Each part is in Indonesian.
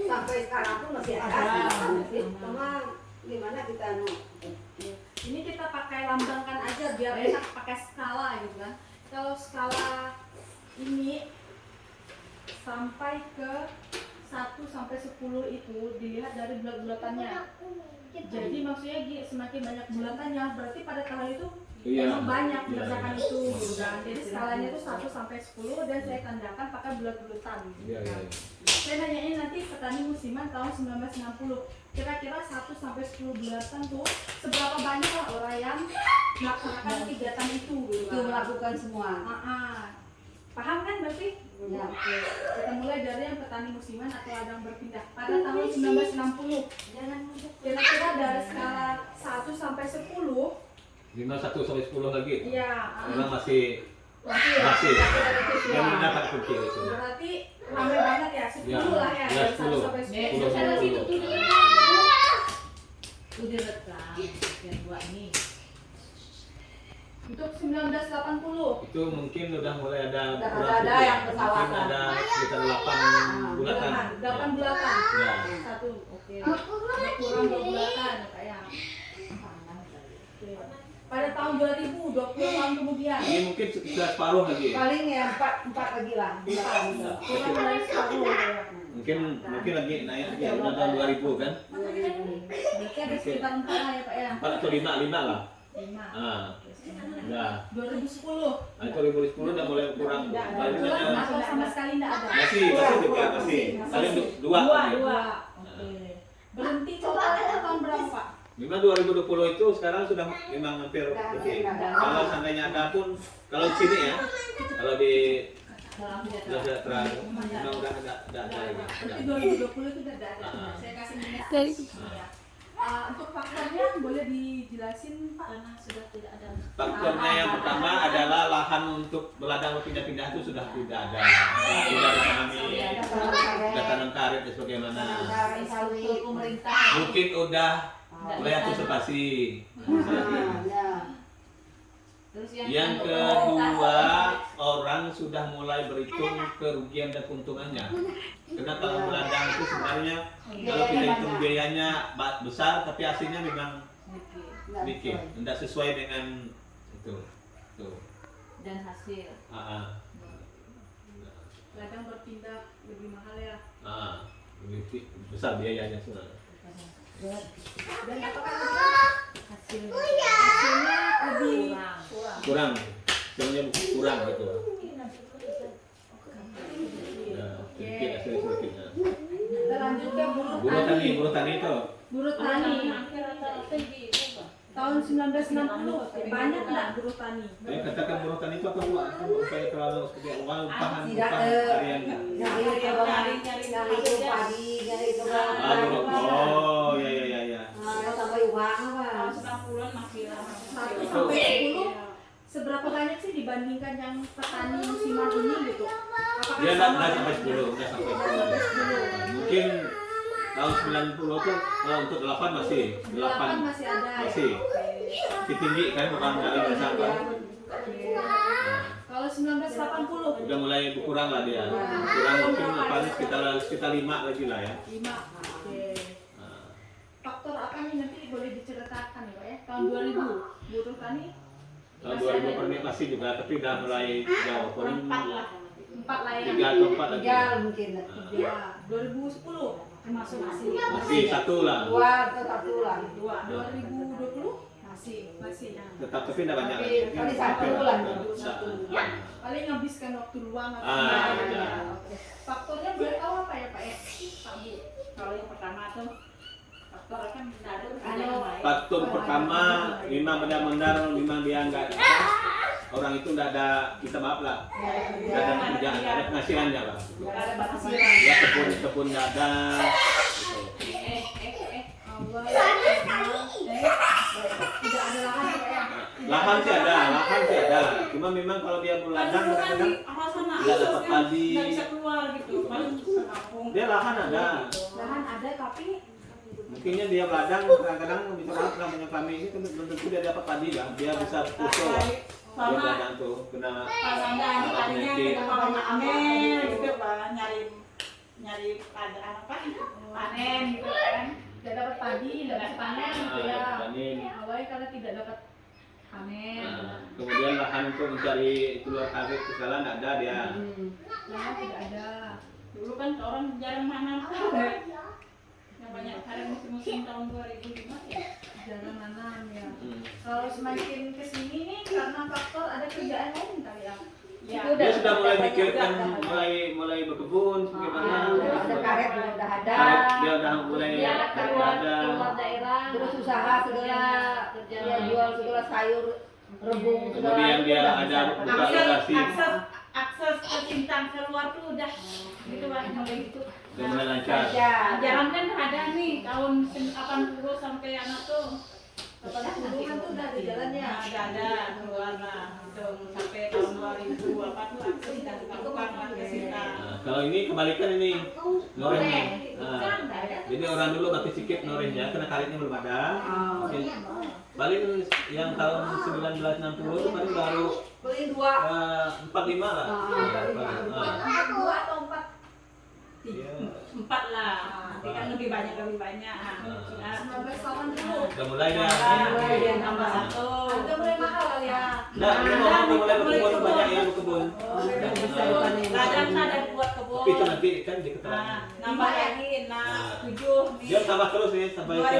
sampai sekarang tuh masih ada. Cuma gimana kita ini kita pakai lambangkan aja biar enak pakai skala gitu kan. Kalau skala ini sampai ke 1 sampai 10 itu dilihat dari bulat-bulatannya. Jadi maksudnya semakin banyak bulatannya berarti pada tahun itu emang banyak mengerjakan itu gitu kan. Jadi skalanya itu 1 sampai 10 dan saya tandakan pakai bulat-bulatan gitu kan. Saya nanyain nanti petani musiman tahun 1960 kira-kira 1 sampai 10 bulatan tuh seberapa banyak lah orang yang melaksanakan kegiatan itu gitu kan. melakukan semua. Paham kan berarti? Ya. Kita mulai dari yang petani musiman atau ladang berpindah pada tahun 1960. Kira-kira dari skala 1 sampai 10 1 sampai 10 lagi. iya, Memang masih yang mendapat kecil itu. berarti ramai banget ya, 10 lah ya, Ya, dari 1 sampai 10. Saya situ tuh. Udah rekam yang buat ini. Untuk 1980 Itu mungkin udah mulai ada Ada yang pesawat. mungkin ada sekitar 8 bulatan. 8 bulatan. Ya. Satu, oke. Kurang 2 bulatan kayak. Pada tahun 2020 tahun kemudian. Ini mungkin sekitar separuh lagi. Paling ya 4 lagi lah. Kurang dari 10 ya. Mungkin lagi naik ya udah tahun 2000 kan? Berarti ada sekitar 4 lah ya Pak ya. 4 atau 5 lah. 5. Nah, 2010. itu 2010 udah mulai kurang. Kebetulan atau sama sekali enggak ada. Masih juga masih. Paling 2. Oke. Berhenti total tahun berapa Pak? Memang 2020 itu sekarang sudah memang hampir berhenti. Kalau seandainya ada pun kalau di sini ya, kalau di sudah terang, memang udah ada lagi. Berarti 2020 itu udah ada. Saya kasih minus. Untuk faktornya boleh dijelasin Pak? Karena sudah tidak ada. Faktornya yang pertama adalah lahan untuk berladang berpindah-pindah itu sudah tidak ada. Sudah ditanami, sudah tanam karet dan sebagaimana. Pemerintah. Mungkin udah mulai antisipasi. Terus Yang kedua, orang sudah mulai berhitung kerugian dan keuntungannya. Karena kalau berladang itu sebenarnya kalau kita hitung biayanya besar, tapi hasilnya memang sedikit, tidak sesuai dengan itu. dan hasil. Ladang berpindah lebih mahal ya. Lebih besar biayanya sebenarnya. Dan apakah Hasil hasilnya lebih Kurang, hasilnya kurang gitu. Sedikit hasil sedikitnya. kita lanjut ke buruh Buruh tani itu. Buruh tani tahun 1960 banyak nggak buruh tani? Katakan buruh tani itu apa Bu? Supaya terlalu seperti uang upahan harian. Oh ya. Sampai uang apa? 1 sampai 10 seberapa banyak sih dibandingkan yang petani musiman ini gitu? Apakah Dia sama nggak sampai 10, nggak sampai 10. Mungkin tahun 90 tuh kalau untuk 8 masih 8 masih ada masih. ya? Tinggi kan bukan kali bersabar. Kalau 1980 Udah mulai berkurang lah dia. Kurang mungkin paling sekitar 5 lagi lah ya. 5. Oke. Faktor apa nih nanti boleh diceritakan ya Pak ya? Tahun 2000 buruh tani Tahun 2000 pernik masih juga, tapi udah mulai jauh. Paling 4 lah ya. 3 atau 4 lagi. 3 mungkin. Ya, 2010 termasuk masih Masih 1 lah. 2 atau 1 lah. 2020 masih Tetap tapi tidak banyak. Paling 1 lah. paling ngabiskan waktu luang atau Ah, gimana iya. ya. Oke. Faktornya boleh tahu apa ya Pak ya? Pak Bu. Kalau yang pertama tuh faktor kan tidak ada kerjaan Anu, lain. Faktor pertama, memang benar-benar memang dia enggak orang itu enggak ada, kita maaf lah, enggak ada pekerjaan, enggak ada penghasilannya lah. Nggak ada penghasilan. Ya kebun enggak ada. Gitu. Allah. Tidak ada lahan ya Pak ya? Lahan sih ada. Cuma memang kalau dia berladang kadang-kadang nggak dapat padi. Nggak bisa keluar gitu. Paling ke kampung. Dia lahan ada. Lahan ada tapi Mungkinnya dia berladang kadang-kadang bisa maaf namanya kami ini belum tentu dia dapat padi lah. Dia bisa usul lah. Dia Sama berladang tuh kena pas ada tadinya kita mau amel gitu Pak nyari nyari ada apa panen gitu kan. Tidak dapat padi, tidak dapat panen gitu ya. panen. Awalnya karena tidak dapat panen. Nah, kemudian lahan untuk mencari telur karet segala nggak ada dia. Lahan tidak ada. Dulu kan orang jarang nanam yang banyak karet musim-musim tahun 2005 ya. Jarang nanam ya. Hmm. Kalau semakin kesini nih karena faktor ada kerjaan lain kali ya. Ya. Dia sudah mulai mikirkan mulai berkebun bagaimana. Ada karet juga udah ada. Karet dia udah mulai Dia keluar ada. daerah. Terus usaha segala, dia jual segala sayur, rebung segala. Kemudian dia udah ada bisa. buka lokasi. akses ke Sintang keluar tuh udah gitu Pak, mulai gitu. Udah mulai lancar. Jalan kan ada nih tahun 80 sampai anak tuh 80-an tuh udah ada jalannya. ada keluar lah gitu sampai tahun 2000 apa tuh akses dan dilakukan ke Sintang. Nah, kalau ini kebalikan ini norehnya. Nah, jadi orang dulu batu sikit norehnya karena karetnya belum ada. Oke. Paling yang tahun 1960 itu paling baru Beli dua. 45 lah. Dua atau empat? Iya. 4 lah, nanti kan lebih banyak. Nah, 19 tahun dulu. Udah mulai ya. mulai dia tambah 1. Harga mulai mahal kali ya. Nah, ini orang udah mulai berkebun banyak yang berkebun. Kadang ada buat kebun. Tapi itu nanti kan di keterangan. Nah, nambah lagi, 7 nih. Dia tambah terus nih sampai ke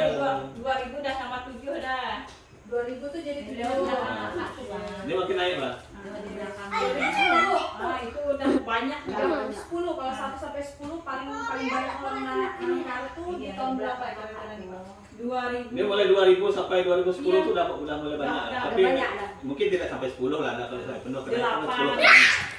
2000 udah sama 7 dah. 2000 tuh jadi 7. dia makin naik lah. 2010. Ah, itu udah banyak dah. 10 kalau 1 sampai 10 paling banyak orang nanam karet tuh di tahun berapa ya kira-kira nih? 2000. Dia mulai 2000 sampai 2010 Iya. tuh udah mulai banyak. Udah Tapi banyak dah. mungkin tidak sampai 10 lah, enggak sampai penuh karena Delapan. 10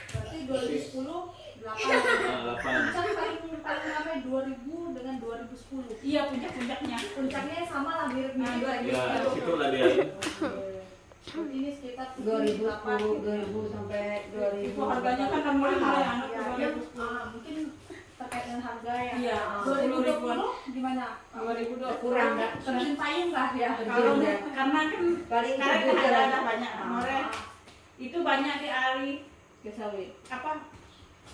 Berarti 2010 8. 8. Misalnya paling ramai 2000 dengan 2010. Iya, puncak-puncaknya. Puncaknya sama lah mirip-mirip lah. Ya, situlah dia. Ini sekitar 2010, 2000 sampai 2000. Itu harganya kan udah mulai anak Ya, 2010. mungkin terkait dengan harga ya. Iya, 2020 gimana? 2020 Kurang nggak? Terjun payung lah ya. Kalau Terjun, ya. karena kan Paling karet terjun ada jalan. banyak noreh. Itu banyak di ari ke sawit. Apa?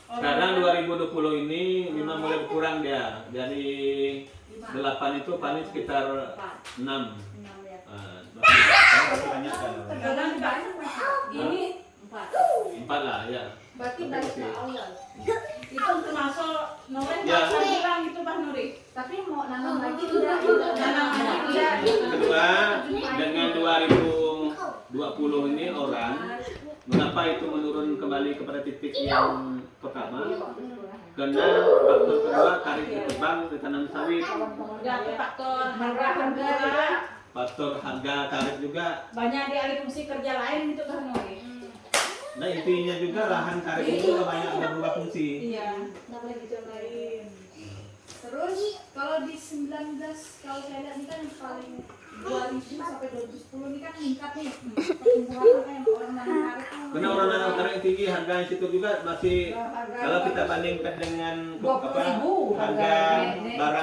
Sekarang 2020 ini memang mulai berkurang dia. Dari 8 itu paling sekitar 6. Masih banyak kan. Kadang banyak ini 4 lah ya. Berarti Tapi balik ke masih- awal. itu termasuk noreh Ya. nggak usah bilang itu Pak Nuri. Tapi mau nanam lagi udah Nanam lagi udah. Kedua, dengan 2020 ini orang mengapa itu menurun kembali kepada titik yang pertama? Karena faktor kedua karet berkembang ditanam sawit, Udah ke faktor harga juga. faktor harga karet juga. banyak di alih fungsi kerja lain gitu Pak Nuri. Nah intinya juga lahan karet itu banyak ada berubah fungsi. Iya. Nggak boleh dicobain. Terus kalau di 19 kalau saya lihat ini kan yang paling 2000 sampai 2010 ini kan meningkat nih pertumbuhan kan yang orang nanam karet tuh. Karena orang nanam karet yang tinggi harga yang situ juga masih kalau kita bandingkan dengan 20.000 harga harga.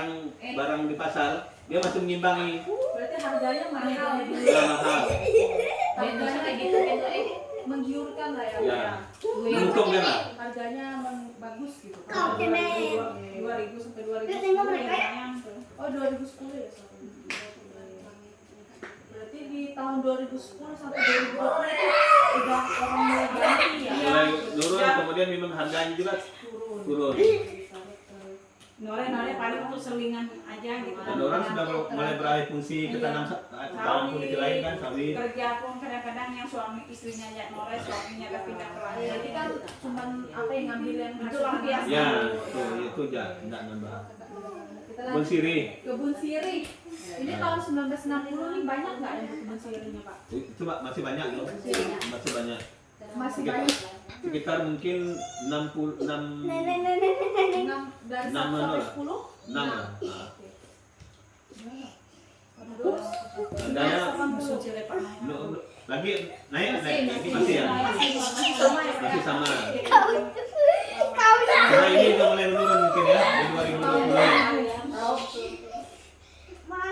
barang di pasar dia masih mengimbangi. Berarti harganya mahal. Ya, mahal. Harganya kayak gitu gitu menggiurkan lah ya. Ya. Menguntungkan lah. Harganya bagus gitu. Kau kena. 2000 sampai 2010 yang tuh. Oh 2010 ya. Sorry. Berarti di tahun 2010 sampai 2020 itu udah orang mulai ganti ya. Mulai turun kemudian memang harganya juga turun. Noreh paling untuk selingan aja gitu. Dan orang sudah mulai beralih fungsi ke tanam dalam kondisi lain kan sawit. Kerja pun kadang-kadang yang suami istrinya ya noreh, suaminya udah pindah ke lain. Jadi kan cuman apa yang ngambil yang Itu luar biasa. Ya, itu aja enggak nambah. Kita Kebun lanjut. sirih Kebun sirih. Ini tahun 1960 nih banyak nggak yang kebun sirihnya Pak? itu masih banyak loh. Masih banyak. Masih banyak. Sekitar mungkin 66 Dari 1 Enam sampai lah. 10. 6 lah. Nah, Terus harganya Musuh cilik Pak Naya. lagi naik masih ya. sama ya Pak? Masih sama. Karena ini udah mulai menurun mungkin ya di 2020.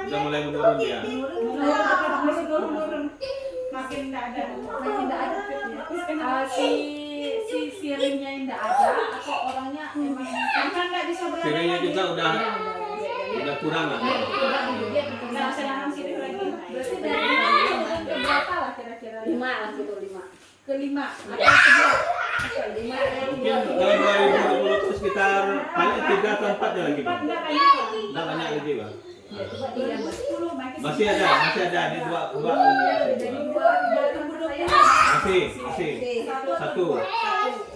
Udah mulai menurun ya. Turun. Makin nggak ada. Makin nggak ada. Si si sirinya yang nggak ada atau orangnya emang Karena nggak bisa berada Sirinya lagi. juga udah kurang lah. Nggak bisa nanam sirih lagi. berarti dari ke berapa lah kira-kira? 5 lah gitu 5. Ke 5 atau ke 2? 5 Mungkin tahun 2020 itu sekitar paling 3 atau 4 ya lagi, Bang. Nggak banyak. Nggak banyak lagi, Bang. Ya, coba dia. 2010 makin Masih ada ini dua Jadi 2 tunggu dulu ya. masih satu.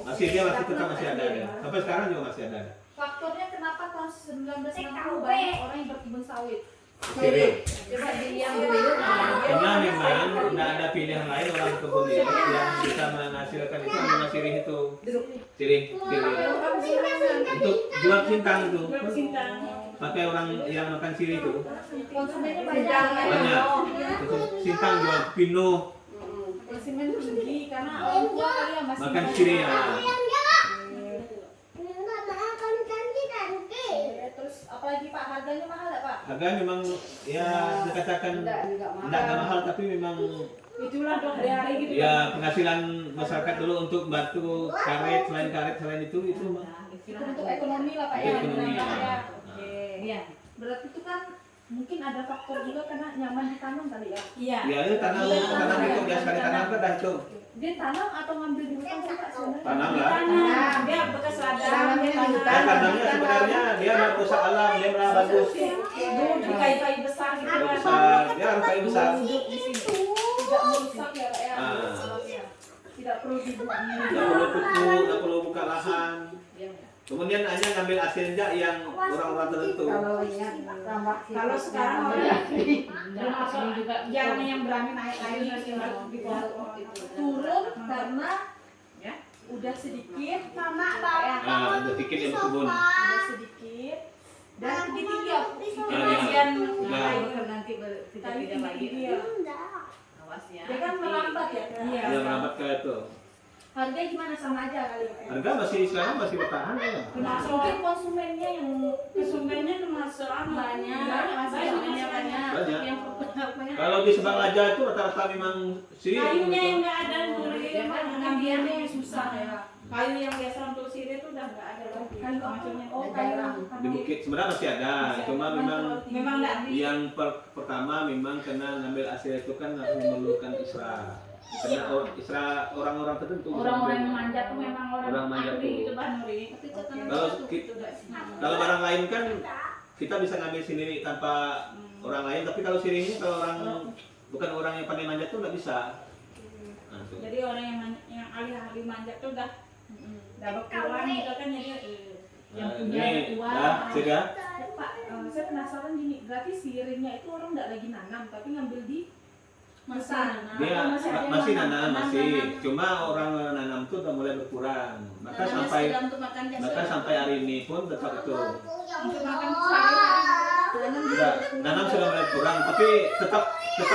Masih masih ada ya. Sampai sekarang juga masih ada. Faktornya kenapa tahun 1960 banyak orang yang berkebun sawit? Sirih. Coba yang dulu. Karena memang tidak ada pilihan lain orang kebun ini yang bisa menghasilkan itu hanya sirih itu. Sirih. Untuk jual sintang itu. bersintang. Pakai orang yang makan sirih itu. Konsumennya banyak. Banyak. Itu sintang jual pino, Konsumen tinggi karena orang tua kali yang masih makan sirih ya. Terus apalagi Pak, harganya mahal nggak Pak? Harganya memang ya dikatakan tidak mahal tapi memang Itulah dong hari-hari gitu. ya penghasilan masyarakat dulu untuk bantu karet selain itu mah. Itu untuk ekonomi lah Pak ya. Ekonomi, ya. Ya. Oke. Iya. Berarti itu kan mungkin ada faktor juga karena nyaman ditanam kali ya. Iya. Ya itu tanam itu biasa sekali tanam kan dah itu. Dia tanam atau ngambil di hutan sih Pak sebenarnya? Tanam lah. Tanam. Dia bekas ladang. Tanamnya Dia di tanam. hutan. Dan tanamnya sebenarnya dia merusak alam, dia malah bagus. Dulu di kayu-kayu besar gitu Kayu kan. besar, dia harus kayu besar. Tidak merusak ya Pak ya. Ah. Tidak perlu dibuat. Nggak perlu pupuk, nggak perlu buka lahan. Kemudian hanya ngambil hasilnya yang orang-orang tertentu. Kalau ingat tambah Kalau sekarang orang termasuk juga jarang yang berani naik lagi di pohon. Turun karena Ya. udah sedikit, Nah, udah pikir yang berkebun. udah sedikit dan tinggi ya. Kemudian Nah. nanti tidak Tadi tidak lagi. tinggi ya. Awas ya. Dia kan merambat ya. Iya. Dia merambat ke itu. Harganya gimana sama aja kali Pak? Harga sekarang masih bertahan ya. Mungkin konsumennya yang kesunggainya termasuk banyak, banyak. Banyak. Yang Kalau di Sebang Laja itu rata-rata memang sirih. kayunya yang nggak ada duri, ngambilnya yang susah ya. Kayu yang biasa untuk sirih itu udah nggak ada lagi. Kayu Maksudnya oh kayu Di bukit sebenarnya masih ada, cuma memang memang nggak di yang pertama memang karena ngambil hasil itu kan harus memerlukan isra. Karena orang-orang tertentu. orang-orang yang manjat tuh memang Orang orang manjat ahli tuh. itu Pak Nuri. Kalau barang lain kan kita bisa ngambil sendiri tanpa orang lain, tapi kalau sirih ini kalau orang bukan orang yang pandai manjat tuh nggak bisa. Nah, tuh. Jadi orang yang ahli-ahli manjat tuh udah berkurang gitu kan jadi yang Nah, punya ini uang. dah, sudah. Pak, saya penasaran gini, berarti sirihnya itu orang nggak lagi nanam tapi ngambil di Masih hutan. nanam. Dia Atau masih ada yang masih nanam? nanam masih, cuma orang nanam tuh udah mulai berkurang. Maka sampai hari ini pun tetap itu. Untuk makan sehari-hari. Nanam sudah mulai kurang, tapi tetap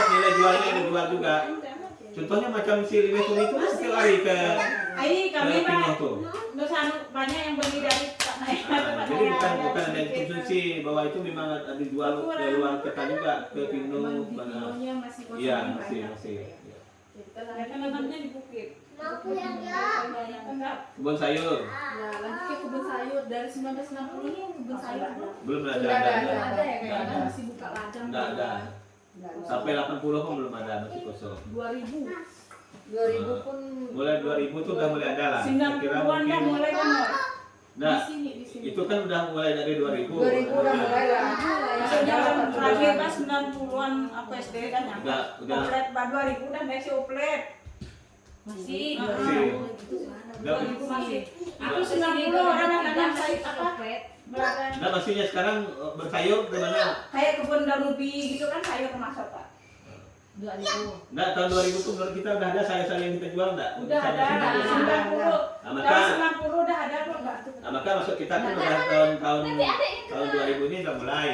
nilai jualnya dijual juga. Contohnya macam si Lini itu setiap hari ke Ini kami Pinang Pak, tuh. banyak yang beli dari Pak Naik. Nah, jadi bukan ada yang konsumsi, bahwa itu memang ada dijual ke luar kota juga, ke Pino, Emang di mana. Pinonya masih konsumen Iya, banyak. masih. Kita Ya lanjut kan nanamnya di bukit. Enggak. Kebun sayur Nah, lanjut ke kebun sayur dari 1960 ini kebun sayur belum belum ada. Sudah ada. belum ada ya Nggak kayaknya ada. masih buka ladang. Nggak ada. Sampai 80 pun belum ada, masih kosong. 2000. 2000 pun Mulai 2000 tuh udah mulai ada lah. Saya kira 90-an dah mungkin. mulai kan. Nah, Di sini. itu kan udah mulai dari 2000. 2000 udah mulai lah. Maksudnya kan terakhir kan 90-an aku SD kan ya. Udah. Oplet 2000 udah masih oplet. Masih. Masih. 2000 masih. Aku Aku 90 orang nanam sayur apa? Belakang. Nah, maksudnya sekarang bersayur gimana? Kayak kebun daun ubi gitu kan sayur termasuk Pak. 2000. Nah, tahun 2000 tuh menurut kita udah ada sayur-sayur yang kita jual enggak? Udah ada dari 90. Nah, Dari maka 90 udah ada kok Mbak. Nah, maka maksud kita kan udah tahun 2000 ini udah mulai.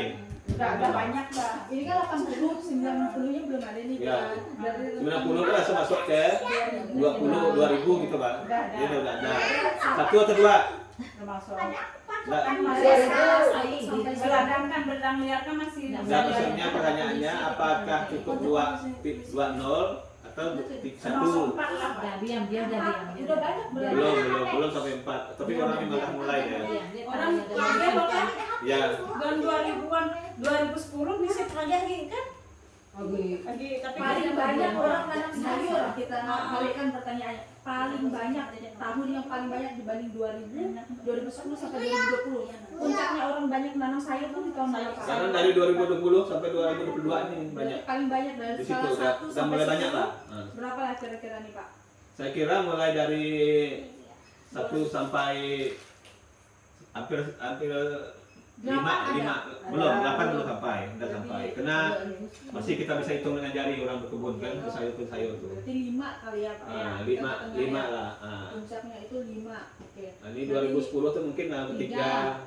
Udah ada banyak Mbak. Ini kan 80, 90-nya belum ada nih Ya. kan. Dari 90 kan langsung masuk ke 20, 2000 gitu, Pak. Udah ada. Ini udah ada. Satu atau dua? Termasuk. Enggak. Kan Masih masih ada. beladang kan beladang liar kan masih. Enggak, maksudnya pertanyaannya apakah cukup 2 0 atau Termasuk 1. 4 lah, Pak. Nah, diam diam. Udah banyak berarti. Belum sampai 4. Tapi orang yang malah mulai ya. Orang pakai loh kan Ya, tahun 2000-an 2010 bisa lagi kan Oke. lagi tapi Paling kan banyak belum. orang nanam sayur. Kita balikan pertanyaannya. Paling banyak tahun yang paling banyak dibanding 2010 sampai 2020. Puncaknya orang banyak menanam sayur tuh di tahun berapa? karena dari 2020 sampai 2022 ini banyak. Paling banyak dari Di situ skala 1 udah sampai mulai banyak 10. lah. Nah, Berapa lah kira-kira nih Pak? saya kira mulai dari 1 sampai hampir 5 belum 8 belum sampai, enggak sampai. Karena masih kita bisa hitung dengan jari orang berkebun kan, ke sayur tuh. Berarti 5 kali ya Pak ya? 5 lah. Puncaknya itu 5. Oke. Nah, ini 2010 tuh mungkin ketika